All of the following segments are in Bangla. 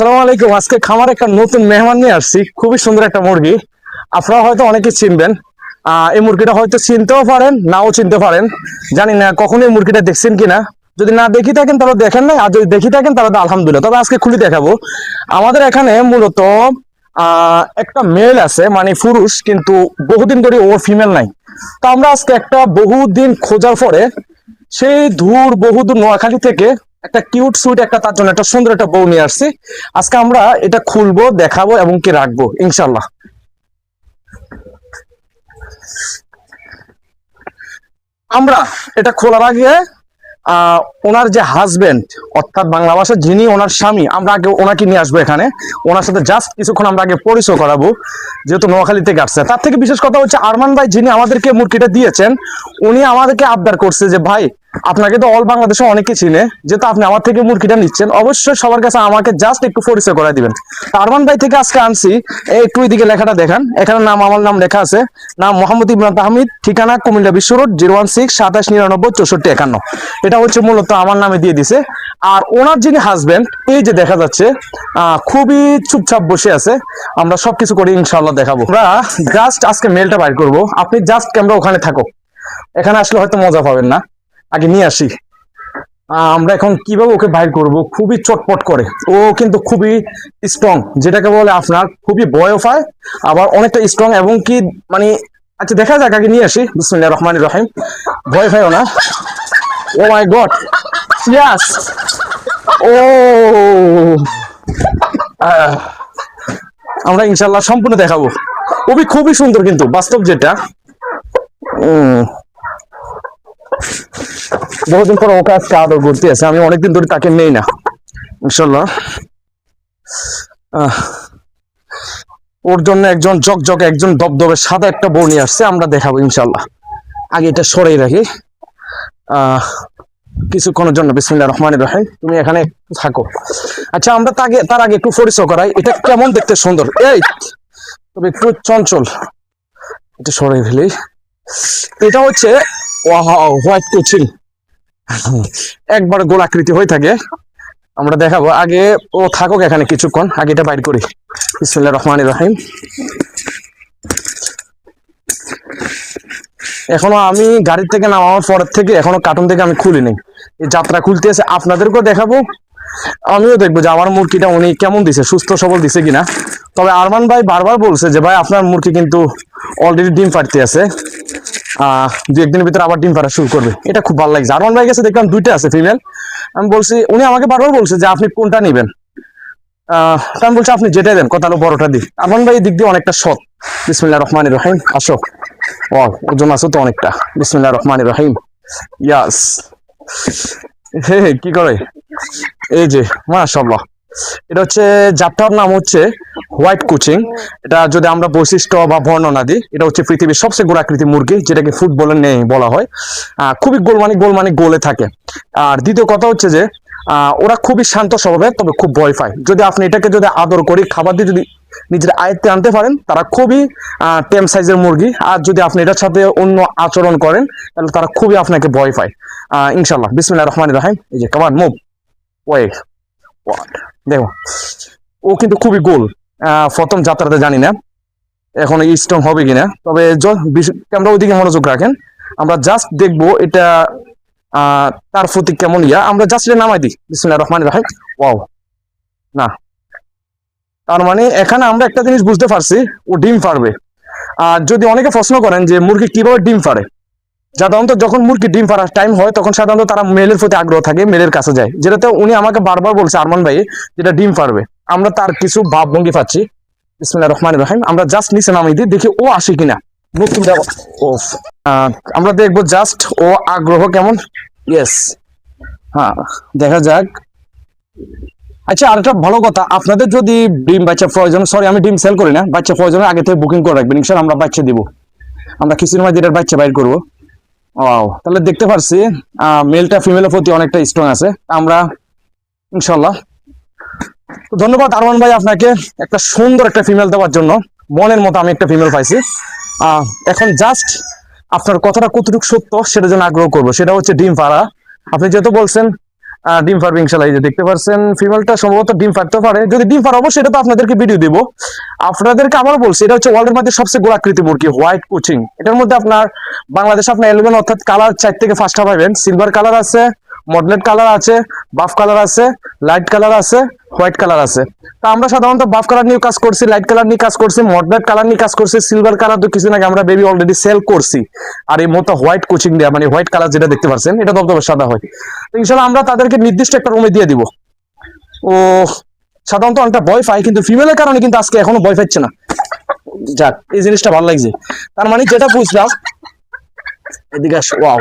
আসসালামু আলাইকুম। আজকে খামার একটা নতুন মেহমান নিয়ে আসছি, খুবই সুন্দর একটা মুরগি। আপনারা হয়তো অনেকে চিনবেন। এই মুরগিটা হয়তো চিনতেও পারেন, নাও চিনতে পারেন, জানি না। কখনো এই মুরগিটা দেখছেন কিনা? যদি না দেখি থাকেন তাহলে দেখেন না, আর যদি দেখি থাকেন তাহলে তো আলহামদুলিল্লাহ। তবে আজকে খুলে দেখাবো। আমাদের এখানে মূলত একটা মেল আছে, মানে পুরুষ, কিন্তু বহুদিন ধরে ওর ফিমেল নাই। তো আমরা আজকে একটা বহুদিন খোঁজার পরে সেই বহুদূর নোয়াখালী থেকে একটা কিউট সুইট একটা তার জন্য একটা সুন্দর একটা বউ নিয়ে আসছি। আজকে আমরা এটা খুলবো, দেখাবো এবং কি রাখবো ইনশাল্লাহ। আমরা এটা খোলার আগে ওনার যে হাজবেন্ড, অর্থাৎ বাংলা ভাষায় যিনি ওনার স্বামী, আমরা আগে ওনাকে নিয়ে আসবো এখানে। ওনার সাথে জাস্ট কিছুক্ষণ আমরা আগে পরিচয় করাবো, যেহেতু নোয়াখালী থেকে আসছে। তার থেকে বিশেষ কথা হচ্ছে আরমান ভাই যিনি আমাদেরকে মুরগিটা দিয়েছেন, উনি আমাদেরকে আবদার করছে যে ভাই, আপনাকে তো অল বাংলাদেশে অনেকে চিনে, যেহেতু আপনি আমার থেকে মুরগিটা নিচ্ছেন, অবশ্যই সবার কাছে আমাকে জাস্ট একটু পরিচয় করে দিবেন। আরমান ভাই থেকে আজকে আনছি। একটু এদিকে লেখাটা দেখান, এখানে নাম, আমার নাম লেখা আছে। নাম মোহাম্মদ ইমরান তাহমিদ, ঠিকানা কুমিল্লা বিশ্ব রোড, 016 27 99 64 51। এটা হচ্ছে মূলত আমার নামে দিয়ে দিছে। আর ওনার যিনি হাজবেন্ড, এই যে দেখা যাচ্ছে, খুবই চুপচাপ বসে আছে। আমরা সবকিছু করি ইনশাল্লাহ দেখাবো। আমরা জাস্ট আজকে মেলটা বাইর করবো। আপনি জাস্ট ক্যামেরা ওখানে থাকো, এখানে আসলে হয়তো মজা পাবেন না। আগে নিয়ে আসি। আমরা এখন কিভাবে ওকে বাইর করব? খুবই চটপট করে, ও কিন্তু খুবই স্ট্রং, যেটাকে বলে আপনার খুবই বয়ও পায়, আবার অনেকটা স্ট্রং এবং কি, মানে আচ্ছা দেখা যাক, আগে নিয়ে আসি। বিসমিল্লাহির রহমানির রহিম। ভয় পাইও না। ও মাই গড, ইয়াস। ও আমরা ইনশাল্লাহ সম্পূর্ণ দেখাবো। খুবই সুন্দর কিন্তু বাস্তব যেটা। বহুদিন পর ওকে আজকে আদর করতে আছে, আমি অনেকদিন ধরে তাকে নেই না ইনশাল্লাহ। ওর জন্য একজন জকজকে, একজন দবদবে সাদা একটা বউ নিয়ে আসছে, আমরা দেখাবো ইনশাল্লাহ। আগে এটা সরাই রাখি কিছুক্ষণের জন্য। বিসমিল্লাহির রহমানির রহিম। তুমি এখানে থাকো। আচ্ছা, আমরা তার আগে একটু পরিচয় করাই। এটা কেমন দেখতে সুন্দর, এই তবে একটু চঞ্চল, এটা সরাই ফেলি। এটা হচ্ছে হোয়াইট কোচিং, একবার গোলাকৃতি হয়ে থাকে। আমরা দেখাবো। আগে ও থাকুক এখানে কিছুক্ষণ, আগে এটা বাইর করি। বিসমিল্লাহির রহমানির রহিম। এখনো আমি গাড়ি থেকে নামার পরের থেকে এখনো কার্টুন থেকে আমি খুলিনি। এই যাত্রা খুলতে আছে, আপনাদেরকেও দেখাবো, আমিও দেখবো যে আমার মুরগিটা উনি কেমন দিছে, সুস্থ সবল দিছে কিনা। তবে আরমান ভাই বারবার বলছে যে ভাই, আপনার মুরগি কিন্তু অলরেডি ডিম পাড়তে আছে, দু একদিনের ভিতরে আবার ডিম পাড়া শুরু করবে। এটা খুব ভালো লাগছে। আরমান ভাই কাছে দেখলাম দুইটা আছে ফিমেল। আমি বলছি, উনি আমাকে বারবার বলছে যে আপনি কোনটা নিবেন। আমি বলছি আপনি যেটা দেন, কথা হলো বড়টা দিই। আরমান ভাই এই দিক দিয়ে অনেকটা সৎ। বিসমিল্লাহির রহমানির রহিম। আসো। ওজন আছে তো অনেকটা। বিসমিল্লাহির রহমানির রহিম। ইয়াস। হে কি করে, এই যে মাশাআল্লাহ। এটা হচ্ছে জাতটার নাম হচ্ছে হোয়াইট কোচিং। এটা যদি আমরা বৈশিষ্ট্য বা বর্ণনা দিই, এটা হচ্ছে পৃথিবীর সবচেয়ে গোলাকৃতি মুরগি, যেটাকে ফুটবলের নেই বলা হয়। খুবই গোলে থাকে। আর দ্বিতীয় কথা হচ্ছে যে ওরা খুবই শান্ত স্বভাবের, তবে খুব ভয় পায়। যদি আপনি এটাকে যদি আদর করি, খাবার দিয়ে যদি নিজের আয়ত্তে আনতে পারেন, তারা খুবই টেম সাইজের মুরগি। আর যদি আপনি এটার সাথে অন্য আচরণ করেন, তাহলে তারা খুবই আপনাকে ভয় পায় ইনশাল্লাহ। বিসমিল্লাহির রহমানির রহিম। এই যে কামান মুভ ওয়ে। দেখো, ও কিন্তু খুবই গোল। প্রথম যাত্রাতে জানি না এখন স্ট্রং হবে কিনা, তবে আমরা ওইদিকে মনোযোগ রাখেন। আমরা জাস্ট দেখবো এটা তার প্রতি কেমন ইয়া। আমরা জাস্ট এটা নামাই দিই। বিসমিল্লাহির রহমানির রহিম। ওয়াও, না, তার মানে এখানে আমরা একটা জিনিস বুঝতে পারছি, ও ডিম পারবে। আর যদি অনেকে প্রশ্ন করেন যে মুরগি কিভাবে ডিম পারে, সাধারণত যখন মুরগি ডিম পাড়ার টাইম হয়, তখন সাধারণত তারা মেলের প্রতি আগ্রহ থাকে, মেলের কাছে যায়। যেটাতে উনি আমাকে বারবার বলছে আরমান ভাই, যেটা ডিম পারবে। আমরা তার কিছু ভাবভঙ্গি পাচ্ছি। বিসমিল্লাহির রহমানির রহিম। আমরা জাস্ট নিচে নামিয়ে দিই, দেখি ও আসে কিনা। নতুন আমরা দেখবো জাস্ট ও আগ্রহ কেমন। ইয়েস, হ্যাঁ, দেখা যাক। আচ্ছা, আরেকটা ভালো কথা, আপনাদের যদি ডিম বাচ্চা প্রয়োজন, সরি আমি ডিম সেল করি না, বাচ্চা প্রয়োজন আগে থেকে বুকিং করে রাখবেন ইনশাআল্লাহ, আমরা বাচ্চা দিব। আমরা কিছুদিন মধ্যে এটার বাচ্চা বাইর করবো। তাহলে দেখতে পারছি মেলটা ফিমেলের প্রতি অনেকটা স্ট্রং আছে। আমরা ইনশাল্লাহ। তো ধন্যবাদ আরমান ভাই আপনাকে একটা সুন্দর একটা ফিমেল দেওয়ার জন্য। মনের মতো আমি একটা ফিমেল পাইছি। এখন জাস্ট আপনার কথাটা কতটুকু সত্য সেটার জন্য আগ্রহ করবো, সেটা হচ্ছে ডিম পাড়া। আপনি যেহেতু বলছেন ডিম পারবে ইনশাল্লাহ। এই যে দেখতে পাচ্ছেন ফিমেলটা সম্ভবত ডিম পারতে পারে, যদি ডিম পারে অবশ্যই এটা তো আপনাদেরকে ভিডিও দিব। আপনাদেরকে আবার বলছি, এটা হচ্ছে ওয়ার্ল্ডের মধ্যে সবচেয়ে গোলাকৃতি মুরগি, হোয়াইট কোচিং। এটার মধ্যে আপনার বাংলাদেশে আপনি এলেবেন, অর্থাৎ কালার 4 থেকে 5টা পাবেন। সিলভার কালার আছে, মডলেট কালার আছে, বাফ কালার আছে, লাইট কালার আছে, হোয়াইট কালার আছে। তা আমরা সাধারণত বাফ কালার নিয়ে কাজ করছি, লাইট কালার নিয়ে কাজ করছি, মডলেট কালার নিয়ে কাজ করছি। সিলভার কালার তো কিছুদিন আগে আমরা বেবি অলরেডি সেল করছি। আর এই মতো হোয়াইট কোচিং দেওয়া, মানে হোয়াইট কালার যেটা দেখতে পাচ্ছেন, এটা দবদবে সাদা হয়। তো ইনশাল্লাহ আমরা তাদেরকে নির্দিষ্ট একটা রুমে দিয়ে দিব। ও সাধারণত অনেকটা ভয় পায়, কিন্তু ফিমেলের কারণে কিন্তু আজকে এখনো ভয় পাচ্ছে না। যাক, এই জিনিসটা ভালো লাগছে। তার মানে যেটা বুঝলাম, এদিকে আসো, ওয়াও,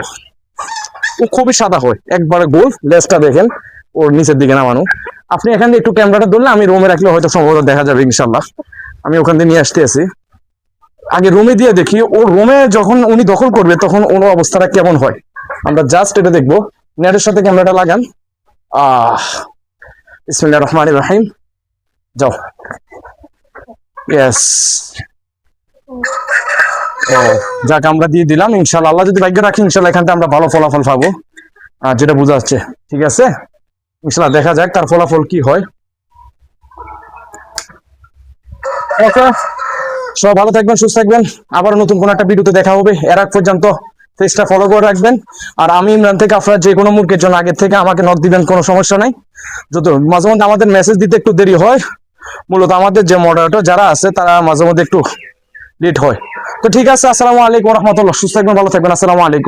ও খুবই সাদা হয়, একবারে গোল। লেজটা দেখেন ওর নিচের দিকে নামানো। আপনি এখান থেকে একটু ক্যামেরাটা ধরলে আমি রুমে রাখলে হয়তো সম্ভবত দেখা যাবে ইনশাল্লাহ। আমি ওখান থেকে নিয়ে আসতে আছি, আগে রুমে দিয়ে দেখি ও রুমে যখন উনি দখল করবে তখন ওর অবস্থাটা কেমন হয়। আমরা জাস্ট এটা দেখবো। নেটের সাথে ক্যামেরাটা লাগান। বিসমিল্লাহির রহমানির রহিম। যাও। ইয়েস। ও যাক, আমরা দিয়ে দিলাম ইনশাল্লাহ। আল্লাহ যদি ভাগ্য রাখি ইনশাল্লাহ এখান থেকে আমরা ভালো ফলাফল পাবো, যেটা বোঝা যাচ্ছে। ঠিক আছে, ইনশাল্লাহ দেখা যাক তার ফলাফল কি হয়। ওকে, সব ভালো থাকবেন, সুস্থ থাকবেন। আবার নতুন কোন একটা ভিডিওতে দেখা হবে। এর আগ পর্যন্ত পেজটা ফলো করে রাখবেন। আর আমি ইমরান থেকে আপনারা যে কোনো মুরগির জন্য আগে থেকে আমাকে নক দিবেন, কোনো সমস্যা নাই। যত মাঝে মধ্যে আমাদের মেসেজ দিতে একটু দেরি হয়, মূলত আমাদের যে মডারেটর যারা আছে তারা মাঝে মধ্যে একটু লেট হয়। তো ঠিক আছে, আসসালামু আলাইকুম রহমতুল্লাহ। সুস্থ থাকবেন, ভালো থাকবেন। আসসালামু আলাইকুম।